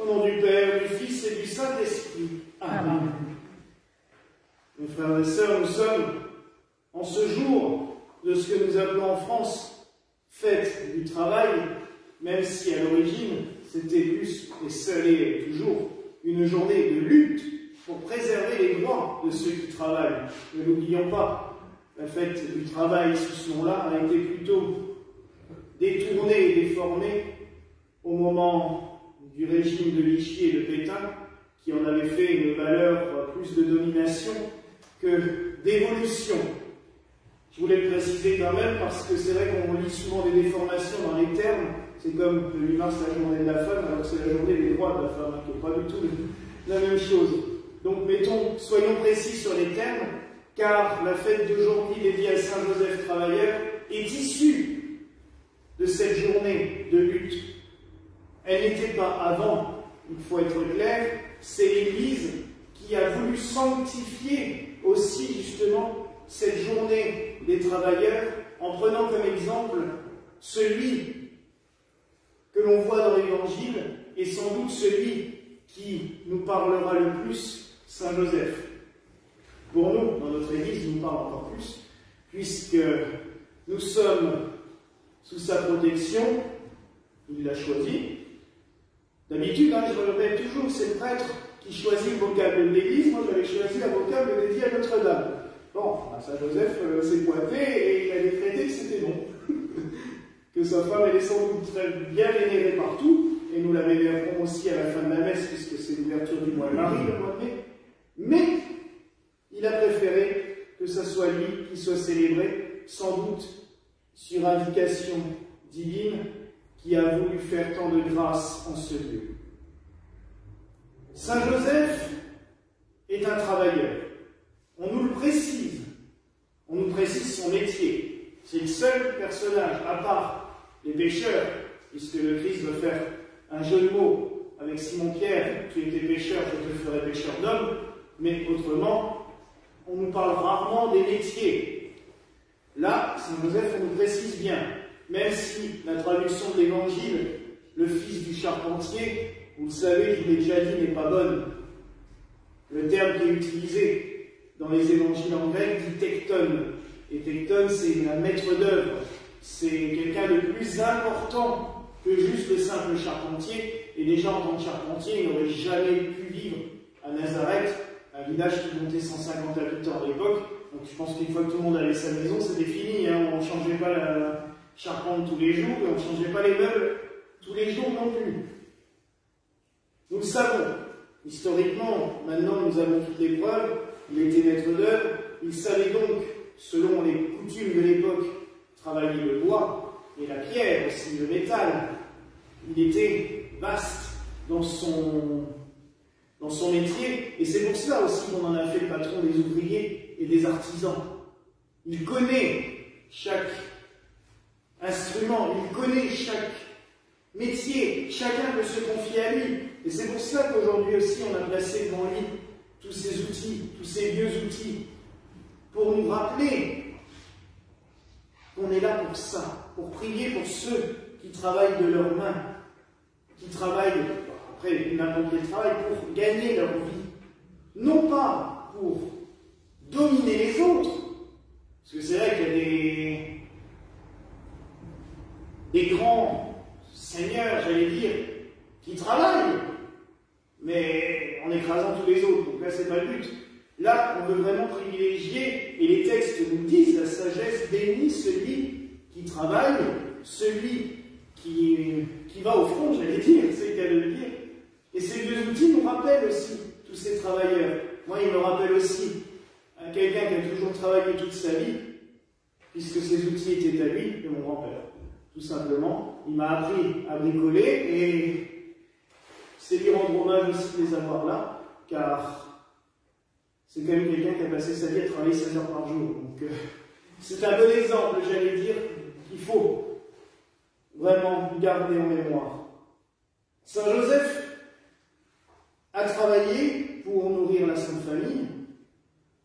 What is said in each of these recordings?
Au nom du Père, du Fils et du Saint-Esprit. Amen. Mes frères et sœurs, nous sommes en ce jour de ce que nous appelons en France fête du travail, même si à l'origine c'était plus et ça l'est toujours une journée de lutte pour préserver les droits de ceux qui travaillent. Ne l'oublions pas, la fête du travail sous ce nom-là a été plutôt détournée et déformée au moment du régime de Vichy et de Pétain, qui en avait fait une valeur plus de domination que d'évolution. Je voulais le préciser quand même parce que c'est vrai qu'on lit souvent des déformations dans les termes. C'est comme le 8 mars, la journée de la femme, alors que c'est la journée des droits de la femme, qui n'est pas du tout la même chose. Donc soyons précis sur les termes, car la fête d'aujourd'hui dédiée à Saint Joseph Travailleur est issue de cette journée de lutte. Elle n'était pas avant, il faut être clair, c'est l'Église qui a voulu sanctifier aussi justement cette journée des travailleurs en prenant comme exemple celui que l'on voit dans l'Évangile et sans doute celui qui nous parlera le plus, Saint Joseph. Pour nous, dans notre Église, il nous parle encore plus, puisque nous sommes sous sa protection, il l'a choisi. D'habitude, je le répète toujours, c'est le prêtre qui choisit le vocable de l'Église. Moi, j'avais choisi un vocable dédié à Notre-Dame. Bon, Saint Joseph s'est pointé et il a décrété que c'était bon. Que sa femme, elle est sans doute très bien vénérée partout, et nous la vénérerons aussi à la fin de la messe, puisque c'est l'ouverture du mois de Marie, le mois de mai. Mais il a préféré que ce soit lui qui soit célébré, sans doute sur indication divine, qui a voulu faire tant de grâce en ce lieu. Saint Joseph est un travailleur. On nous le précise. On nous précise son métier. C'est le seul personnage, à part les pécheurs, puisque le Christ veut faire un jeu de mots avec Simon-Pierre, tu étais pécheur, je te ferai pécheur d'hommes, mais autrement, on nous parle rarement des métiers. Là, Saint Joseph, on nous précise bien. Même si la traduction de l'Évangile, le fils du charpentier, vous le savez, je vous l'ai déjà dit, n'est pas bonne. Le terme qui est utilisé dans les évangiles en grec dit tecton. Et tecton, c'est un maître d'œuvre. C'est quelqu'un de plus important que juste le simple charpentier. Et déjà, en tant que charpentier, il n'aurait jamais pu vivre à Nazareth, un village qui comptait 150 habitants à l'époque. Donc je pense qu'une fois que tout le monde avait sa maison, c'était fini. On ne changeait pas la charpente tous les jours, et on ne changeait pas les meubles tous les jours non plus. Nous le savons. Historiquement, maintenant nous avons toutes les preuves. Il était maître d'œuvre. Il savait donc, selon les coutumes de l'époque, travailler le bois et la pierre, aussi le métal. Il était vaste dans son métier, et c'est pour cela aussi qu'on en a fait le patron des ouvriers et des artisans. Il connaît chaque instrument, il connaît chaque métier, chacun peut se confier à lui. Et c'est pour cela qu'aujourd'hui aussi on a placé devant lui tous ces outils, tous ces vieux outils, pour nous rappeler qu'on est là pour ça, pour prier pour ceux qui travaillent de leurs mains, qui travaillent, après n'importe quel travail, pour gagner leur vie. Non pas pour dominer les autres, parce que c'est vrai qu'il y a des grands seigneurs, j'allais dire, qui travaillent, mais en écrasant tous les autres. Donc là, c'est pas le but. Là, on veut vraiment privilégier, et les textes nous disent, la sagesse bénit celui qui travaille, celui qui va au front, j'allais dire, c'est le cas de le dire. Et ces deux outils nous rappellent aussi tous ces travailleurs. Moi, il me rappelle aussi quelqu'un qui a toujours travaillé toute sa vie, puisque ces outils étaient à lui, de mon grand-père. Tout simplement, il m'a appris à bricoler, et c'est lui rendre hommage aussi de les avoir là, car c'est quand même quelqu'un qui a passé sa vie à travailler 16 heures par jour. Donc, c'est un bon exemple, j'allais dire, qu'il faut vraiment garder en mémoire. Saint Joseph a travaillé pour nourrir la Sainte Famille.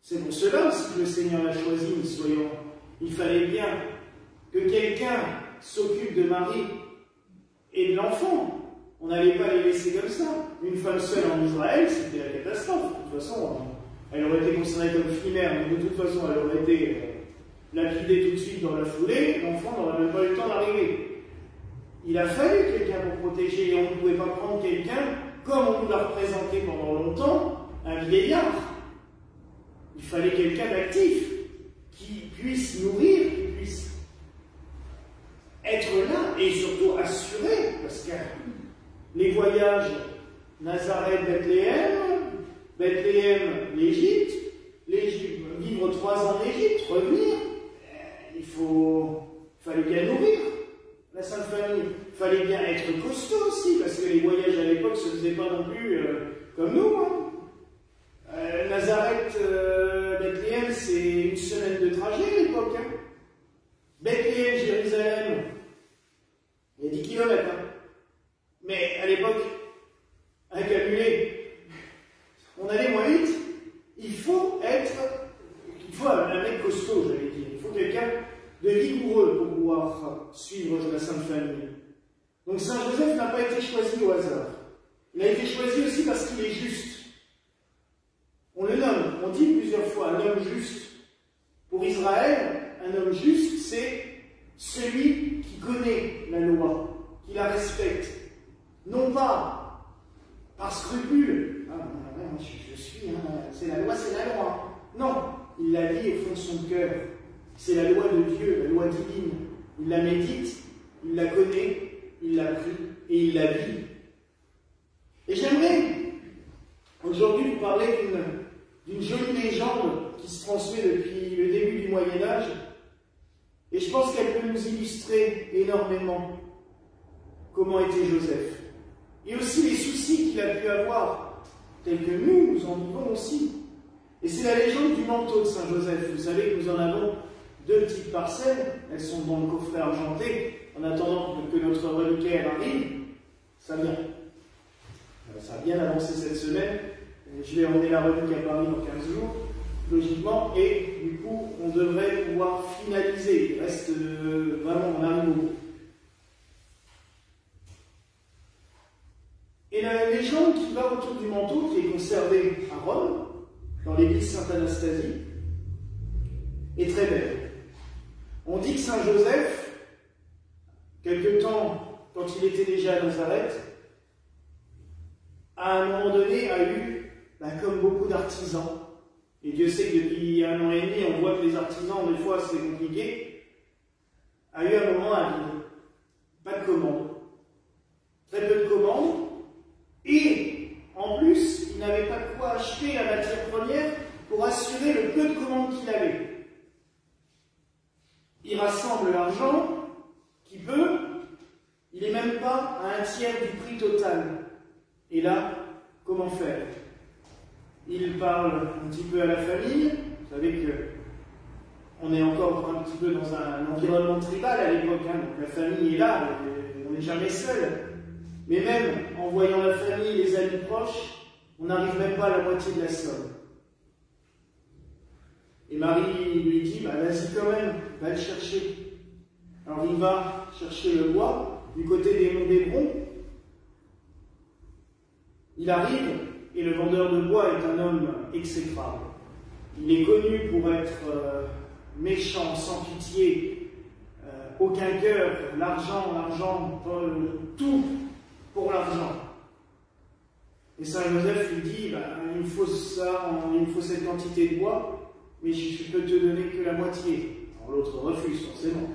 C'est pour cela aussi que le Seigneur l'a choisi, soyons. Il fallait bien que quelqu'un s'occupe de Marie et de l'enfant. On n'allait pas les laisser comme ça. femme seule en Israël, c'était la catastrophe. De toute façon, elle aurait été considérée comme primaire, mais de toute façon, elle aurait été lapidée tout de suite dans la foulée. L'enfant n'aurait même pas eu le temps d'arriver. Il a fallu quelqu'un pour protéger, et on ne pouvait pas prendre quelqu'un, comme on nous l'a représenté pendant longtemps, un vieillard. Il fallait quelqu'un d'actif, qui puisse nourrir, qui puisse être là, et surtout assurer, parce que les voyages Nazareth, Bethléem, l'Égypte, vivre 3 ans en Égypte, revenir, fallait bien nourrir la Sainte Famille. Il fallait bien être costaud aussi, parce que les voyages à l'époque ne se faisaient pas non plus comme nous. Nazareth, Bethléem, c'est une semaine de trajet à l'époque. Bethléem, Jérusalem, il y a 10 km. Mais à l'époque, incalculé, on allait moins vite. Il faut un mec costaud, j'allais dire. Il faut quelqu'un de vigoureux pour pouvoir suivre la Sainte Famille. Donc Saint Joseph n'a pas été choisi au hasard. Il a été choisi aussi parce qu'il est juste. On le nomme, on dit plusieurs fois, un homme juste. Pour Israël, un homme juste, c'est celui qui connaît la loi, qui la respecte. Non pas par scrupule. Je suis, c'est la loi, c'est la loi. Non, il la vit au fond de son cœur. C'est la loi de Dieu, la loi divine. Il la médite, il la connaît, il la prie et il la vit. Et j'aimerais aujourd'hui vous parler d'une jolie légende qui se transmet depuis le début du Moyen-Âge. Et je pense qu'elle peut nous illustrer énormément comment était Joseph. Et aussi les soucis qu'il a pu avoir, tels que nous en vivons aussi. Et c'est la légende du manteau de Saint Joseph. Vous savez que nous en avons 2 petites parcelles, elles sont dans le coffret argenté, en attendant que notre reliquaire arrive. Ça a bien avancé cette semaine. Je vais emmener la relique à Paris dans 15 jours, logiquement, et du coup, on devrait pouvoir finaliser. Il reste vraiment en un mot. Et la légende qui va autour du manteau, qui est conservée à Rome, dans l'église Sainte-Anastasie, est très belle. On dit que Saint Joseph, quelque temps, quand il était déjà à Nazareth, à un moment donné, a eu, comme beaucoup d'artisans, et Dieu sait que depuis 1 an et demi, on voit que les artisans, des fois, c'est compliqué, a eu un moment à vide. Pas de commandes. Très peu de commandes. Et, en plus, il n'avait pas de quoi acheter la matière première pour assurer le peu de commandes qu'il avait. Il rassemble l'argent qu'il peut, il n'est même pas à 1/3 du prix total. Et là, comment faire? Il parle un petit peu à la famille. Vous savez qu'on est encore un petit peu dans un environnement tribal à l'époque, donc la famille est là, on n'est jamais seul. Mais même en voyant la famille, les amis proches, on n'arrive même pas à la moitié de la somme. Et Marie lui dit, vas-y quand même, va le chercher. Alors il va chercher le bois du côté des monts d'Hébron. Il arrive, et le vendeur de bois est un homme exécrable. Il est connu pour être méchant, sans pitié, aucun cœur, l'argent, tout pour l'argent. Et Saint Joseph lui dit, il me faut ça, il me faut cette quantité de bois, mais je peux te donner que la moitié. Alors l'autre refuse, forcément.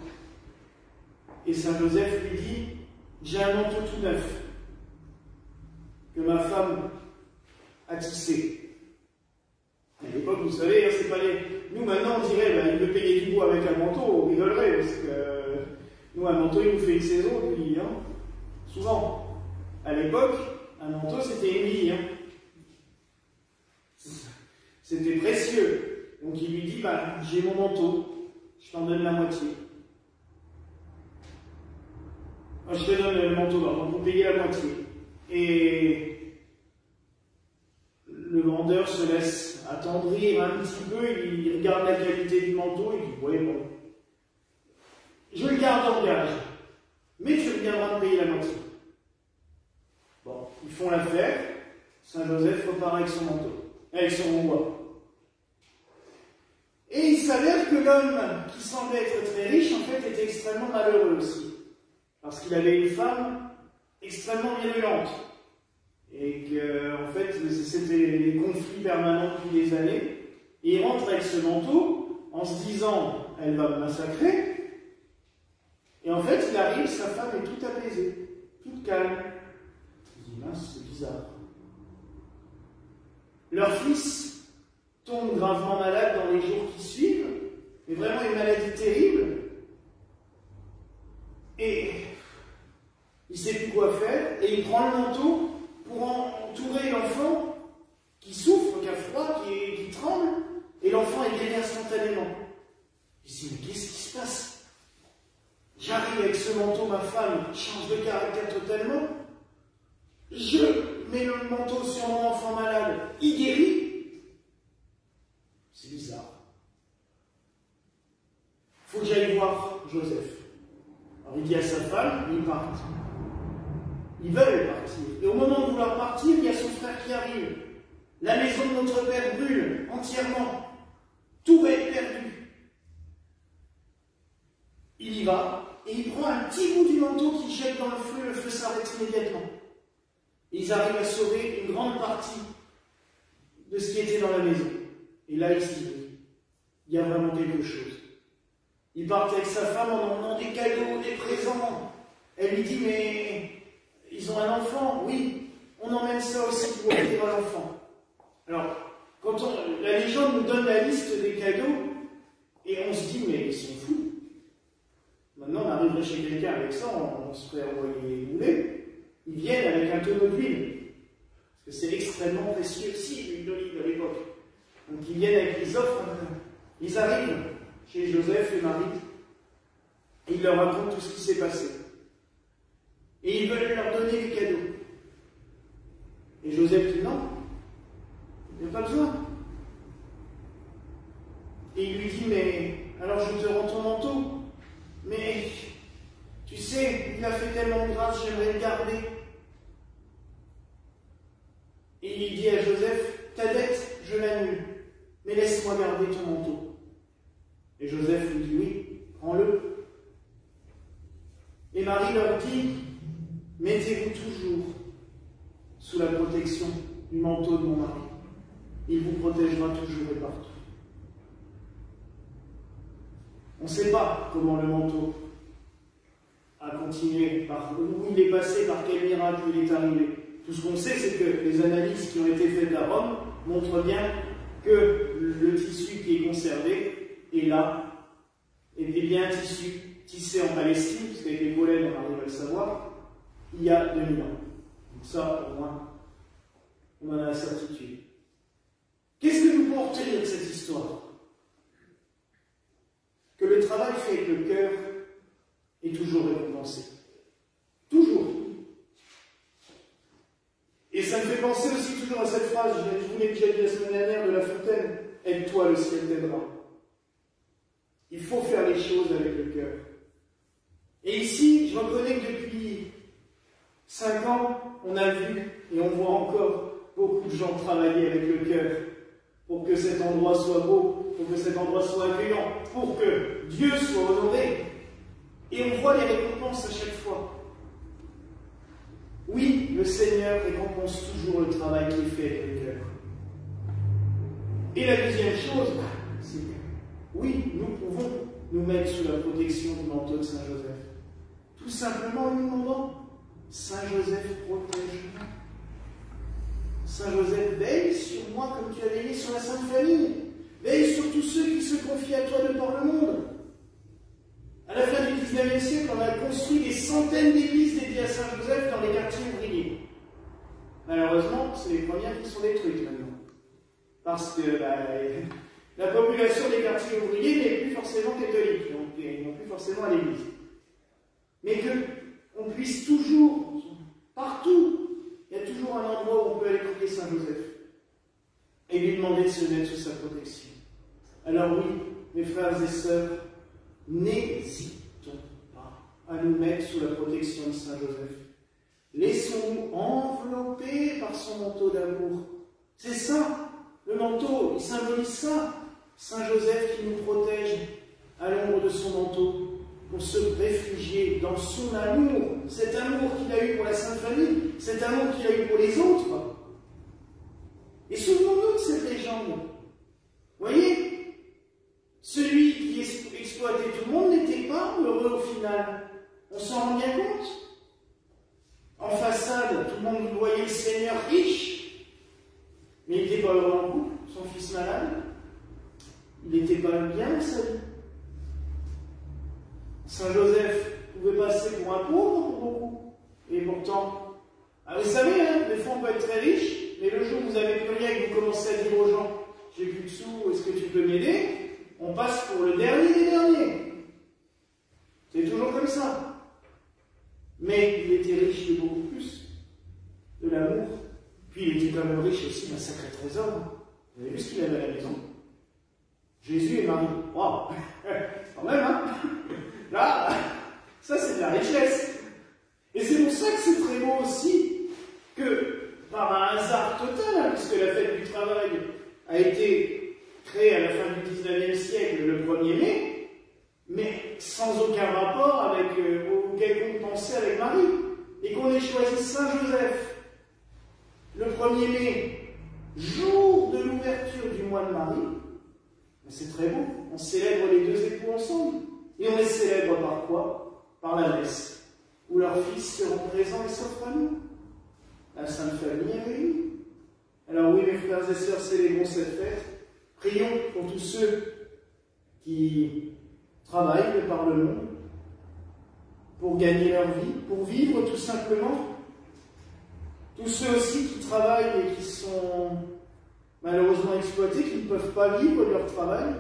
Et Saint Joseph lui dit, j'ai un manteau tout neuf, que ma femme a tissé. À l'époque, vous savez, c'est pas les... Nous, maintenant, on dirait, il veut payer du bois avec un manteau, on rigolerait, parce que nous, un manteau, il nous fait une saison, puis, souvent. À l'époque, un manteau, c'était une vie. C'était précieux. Donc, il lui dit, j'ai mon manteau, je t'en donne la moitié. Je te donne le manteau, pour payer la moitié. Et le vendeur se laisse attendrir un petit peu, il regarde la qualité du manteau et il dit, ouais, bon, je le garde en gage, mais tu viendras me payer la moitié. Bon, ils font l'affaire, Saint Joseph repart avec son manteau, avec son bois. Et il s'avère que l'homme qui semblait être très riche, en fait, était extrêmement malheureux aussi. Parce qu'il avait une femme extrêmement virulente. Et que, en fait, c'était des conflits permanents depuis des années. Et il rentre avec ce manteau en se disant, elle va me massacrer. Et en fait, il arrive, sa femme est toute apaisée, toute calme. Il dit, mince, c'est bizarre. Leur fils tombe gravement malade dans les jours qui suivent, mais vraiment une maladie terrible. Et il ne sait plus quoi faire, et il prend le manteau pour entourer l'enfant qui souffre, qui a froid, qui tremble, et l'enfant est guéri instantanément. Il se dit, mais qu'est-ce qui se passe? J'arrive avec ce manteau, ma femme change de caractère totalement. Je mets le manteau sur mon enfant malade, il guérit. C'est bizarre. Il faut que j'aille voir Joseph. Alors il dit à sa femme, ils partent. Ils veulent partir. Et au moment de vouloir partir, il y a son frère qui arrive. La maison de notre père brûle entièrement. Tout va être perdu. Il y va et il prend un petit bout du manteau qu'il jette dans le feu s'arrête immédiatement. Et ils arrivent à sauver une grande partie de ce qui était dans la maison. Et là, il se dit, il y a vraiment quelque chose. Il part avec sa femme en emmenant des cadeaux, des présents. Elle lui dit, mais ils ont un enfant. Oui, on emmène ça aussi pour offrir à l'enfant. Alors, la légende nous donne la liste des cadeaux, et on se dit, mais ils sont fous. Maintenant, on arriverait chez quelqu'un avec ça, on se ferait envoyer bouler. Ils viennent avec un tonneau d'huile. Parce que c'est extrêmement précieux aussi, l'huile d'olive à l'époque. Donc ils viennent avec les offres, ils arrivent chez Joseph et Marie, et ils leur racontent tout ce qui s'est passé. Et ils veulent leur donner des cadeaux. Et Joseph dit non, il n'y a pas besoin. Et il lui dit, mais alors je te rends ton manteau, mais tu sais, il a fait tellement de grâce, j'aimerais le garder. Et il dit à Joseph, ta dette, je l'annule. Mais laisse-moi garder ton manteau. Et Joseph lui dit, oui, prends-le. Et Marie leur dit, mettez-vous toujours sous la protection du manteau de mon mari. Il vous protégera toujours et partout. On ne sait pas comment le manteau a continué, où il est passé, par quel miracle il est arrivé. Tout ce qu'on sait, c'est que les analyses qui ont été faites à Rome montrent bien que le tissu qui est conservé est là, est bien un tissu tissé en Palestine, parce qu'avec les pollen, on arrive à le savoir, il y a 2000 ans. Donc ça, au moins, on en a la certitude. Qu'est-ce que nous pouvons retenir de cette histoire? Que le travail fait avec le cœur est toujours récompensé. Toujours. Et ça me fait penser aussi toujours à cette phrase, je vous l'ai déjà dit la semaine dernière, de La Fontaine, aide-toi, le ciel t'aidera. Il faut faire les choses avec le cœur. Et ici, je reconnais que depuis 5 ans, on a vu et on voit encore beaucoup de gens travailler avec le cœur pour que cet endroit soit beau, pour que cet endroit soit accueillant, pour que Dieu soit honoré. Et on voit les récompenses à chaque fois. Oui, le Seigneur récompense toujours le travail qui est fait avec le cœur. Et la deuxième chose, c'est que oui, nous pouvons nous mettre sous la protection du manteau de Saint Joseph. Tout simplement en lui demandant, Saint Joseph, protège-moi. Saint Joseph, veille sur moi comme tu as veillé sur la Sainte Famille. Veille sur tous ceux qui se confient à toi de par le monde. À la fin du XIXe siècle, on a construit des centaines d'églises dédiées à Saint Joseph dans les quartiers ouvriers. Malheureusement, c'est les premières qui sont détruites maintenant. Parce que la population des quartiers ouvriers n'est plus forcément catholique, donc ils n'ont plus forcément à l'église. Mais qu'on puisse toujours, partout, il y a toujours un endroit où on peut aller prier Saint Joseph et lui demander de se mettre sous sa protection. Alors oui, mes frères et sœurs, n'hésitons pas à nous mettre sous la protection de Saint Joseph. laissons-nous envelopper par son manteau d'amour. C'est ça, le manteau, il symbolise ça. Saint Joseph qui nous protège à l'ombre de son manteau pour se réfugier dans son amour, cet amour qu'il a eu pour la Sainte Famille, cet amour qu'il a eu pour les autres. Et souvenons-nous de cette légende. Voyez, celui qui exploitait tout le monde n'était pas heureux au final. On s'en rend bien compte. En façade, tout le monde voyait le Seigneur riche, mais il n'était pas heureux en couple, son fils malade. Il n'était pas bien dans sa vie. Saint Joseph pouvait passer pour un pauvre pour beaucoup. Et pourtant, vous savez, hein, des fois on peut être très riche, mais le jour où vous avez plus rien et que vous commencez à dire aux gens, j'ai plus de sous, est-ce que tu peux m'aider? On passe pour le dernier des derniers. C'est toujours comme ça. Mais il était riche de beaucoup plus, de l'amour. Puis il était quand même riche aussi d'un sacré trésor. Vous avez vu ce qu'il avait à la maison? Jésus et Marie. Waouh! Quand même, hein? Là, ça c'est de la richesse. Et c'est pour ça que c'est très beau aussi que, par un hasard total, hein, puisque la fête du travail a été créée à la fin du 19e siècle, le 1er mai, mais sans aucun rapport avec, ou quelconque pensée avec Marie, et qu'on ait choisi Saint Joseph, le 1er mai, jour de l'ouverture du mois de Marie. C'est très beau, on célèbre les deux époux ensemble. Et on les célèbre par quoi? Par la messe, où leurs fils seront présents et s'offrent à nous. La Sainte Famille est réunie. Alors oui, mes frères et sœurs, célébrons cette fête. Prions pour tous ceux qui travaillent par le monde, pour gagner leur vie, pour vivre tout simplement. Tous ceux aussi qui travaillent et qui sont malheureusement exploités, qui ne peuvent pas vivre leur travail.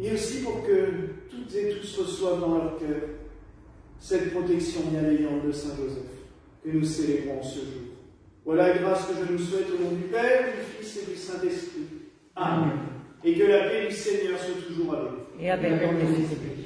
Et aussi pour que toutes et tous reçoivent dans leur cœur cette protection bienveillante de Saint Joseph que nous célébrons ce jour. Voilà la grâce que je nous souhaite au nom du Père, du Fils et du Saint-Esprit. Amen. Et que la paix du Seigneur soit toujours avec vous. Et avec ton esprit.